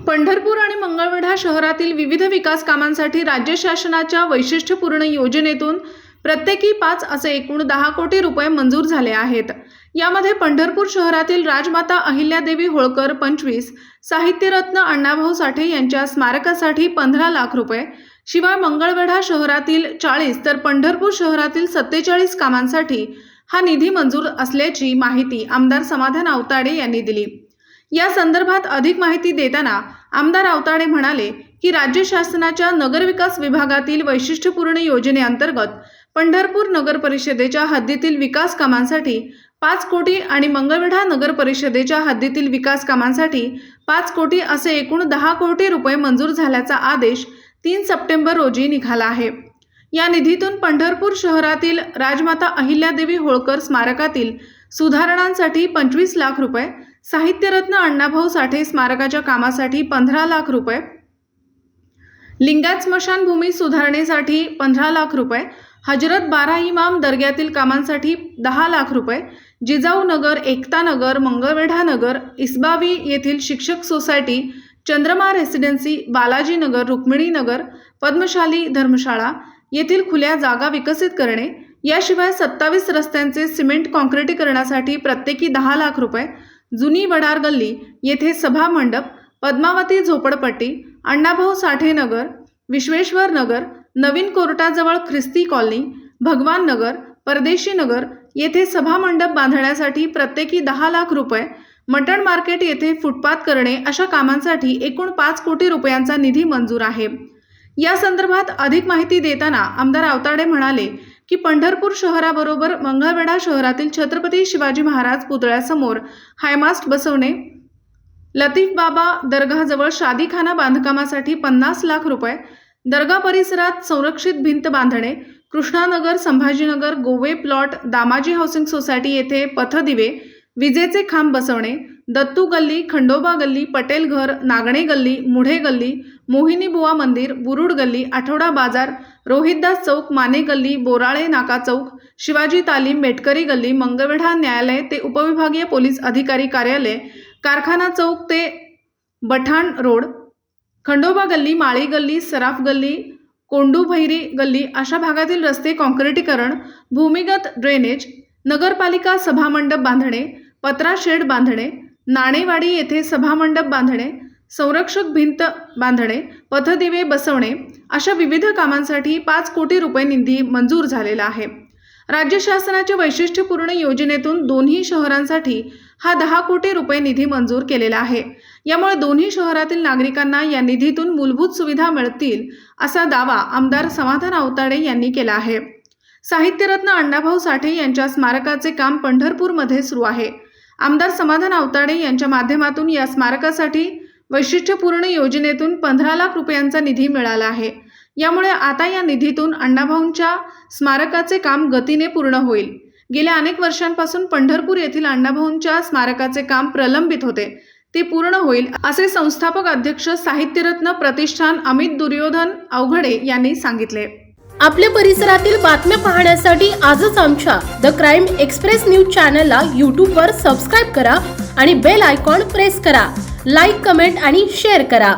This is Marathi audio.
पंढरपूर आणि मंगळवेढा शहरातील विविध विकास कामांसाठी राज्य शासनाच्या वैशिष्ट्यपूर्ण योजनेतून प्रत्येकी 5 असे एकूण 10 कोटी रुपये मंजूर झाले आहेत। यामध्ये पंढरपूर शहरातील राजमाता अहिल्यादेवी होळकर 25, साहित्यरत्न अण्णाभाऊ साठे यांच्या स्मारकासाठी 15 लाख रुपये, शिवाय मंगळवेढा शहरातील 40 तर पंढरपूर शहरातील 47 कामांसाठी हा निधी मंजूर असल्याची माहिती आमदार समाधान आवताडे यांनी दिली। या संदर्भात अधिक माहिती देताना आमदार आवताडे म्हणाले की राज्य शासनाच्या नगरविकास विभागातील वैशिष्ट्यपूर्ण योजनेअंतर्गत पंढरपूर नगर परिषदेच्या हद्दीतील विकास कामांसाठी 5 कोटी आणि मंगळवेढा नगर परिषदेच्या हद्दीतील विकास कामांसाठी 5 कोटी असे एकूण 10 कोटी रुपये मंजूर झाल्याचा आदेश 3 सप्टेंबर रोजी निघाला आहे। या निधीतून पंढरपूर शहरातील राजमाता अहिल्यादेवी होळकर स्मारकातील सुधारणांसाठी 25 लाख रुपये, साहित्यरत्न अण्णाभाऊ साठे स्मारकाच्या कामासाठी 15 लाख रुपये, लिंगायत स्मशानभूमी सुधारणेसाठी 15 लाख रुपये, हजरत बारा इमाम दर्ग्यातील कामांसाठी 10 लाख रुपये, जिजाऊ नगर, एकता नगर, मंगळवेढा नगर, इसबावी येथील शिक्षक सोसायटी, चंद्रमा रेसिडेन्सी, बालाजी नगर, रुक्मिणी नगर, पद्मशाली धर्मशाळा येथील खुल्या जागा विकसित करणे, याशिवाय 27 रस्त्यांचे सिमेंट काँक्रिटीकरणासाठी प्रत्येकी 10 लाख रुपये, जुनी वडार गल्ली येथे सभा मंडप, पद्मावती झोपडपट्टी, अण्णाभाऊ साठे नगर, विश्वेश्वर नगर, नवीन कोर्टाजवळ ख्रिस्ती कॉलनी, भगवान नगर, परदेशी नगर येथे सभा मंडप बांधण्यासाठी प्रत्येकी 10 लाख रुपये, मटण मार्केट येथे फुटपाथ करणे अशा कामांसाठी एकूण 5 कोटी रुपयांचा निधी मंजूर आहे। या संदर्भात अधिक माहिती देताना आमदार आवताडे म्हणाले की पंढरपूर शहराबरोबर मंगळवेढा शहरातील छत्रपती शिवाजी महाराज पुतळ्यासमोर हायमास्ट बसवणे, लतीफ बाबा दर्गाजवळ शादीखाना बांधकामासाठी 50 लाख रुपये, दर्गा परिसरात संरक्षित भिंत बांधणे, Krishnanagar, Sambhajinagar, Gove plot, Damaji housing society येथे पथदिवे, विजेचे खांब बसवणे, दत्तू गल्ली, खंडोबा गल्ली, पटेल घर, नागणे गल्ली, मुढे गल्ली, मोहिनी बुवा मंदिर, बुरुड गल्ली, आठवडा बाजार, रोहितदास चौक, माने गल्ली, बोराळे नाका चौक, शिवाजी तालीम, मेटकरी गल्ली, मंगळवेढा न्यायालय ते उपविभागीय पोलीस अधिकारी कार्यालय, कारखाना चौक ते बठाण रोड, खंडोबा गल्ली, माळी गल्ली, सराफ गल्ली, कोंडूभैरी गल्ली अशा भागातील रस्ते काँक्रिटीकरण, भूमिगत ड्रेनेज, नगरपालिका सभामंडप बांधणे, पत्रा शेड बांधणे, नाणेवाडी येथे सभामंडप बांधणे, संरक्षक भिंत बांधणे, पथदिवे बसवणे अशा विविध कामांसाठी 5 कोटी रुपये निधी मंजूर झालेला आहे। राज्य शासनाच्या वैशिष्ट्यपूर्ण योजनेतून दोन्ही शहरांसाठी हा 10 कोटी रुपये निधी मंजूर केलेला आहे। यामुळे दोन्ही शहरातील नागरिकांना या निधीतून मूलभूत सुविधा मिळतील असा दावा आमदार समाधान आवताडे यांनी केला आहे। साहित्यरत्न अण्णाभाऊ साठे यांच्या स्मारकाचे काम पंढरपूरमध्ये सुरू आहे। आमदार समाधान आवताडे यांच्या माध्यमातून या स्मारकासाठी वैशिष्ट्यपूर्ण योजनेतून 15 लाख रुपयांचा निधी मिळाला आहे। यामुळे आता या निधीतून अण्णाभाऊंच्या स्मारकाचे काम गतीने पूर्ण होईल। गेल्या अनेक वर्षांपासून पंढरपूर येथील अण्णाभाऊंच्या स्मारकाचे काम प्रलंबित होते, ते पूर्ण होईल असे संस्थापक अध्यक्ष साहित्यरत्न प्रतिष्ठान अमित दुर्योधन अवघडे यांनी सांगितले। आपल्या परिसरातील बातम्या पाहण्यासाठी आजच आमच्या द क्राइम एक्सप्रेस न्यूज चॅनलला YouTube वर सबस्क्राइब करा आणि बेल आयकॉन प्रेस करा। लाईक, कमेंट आणि शेअर करा।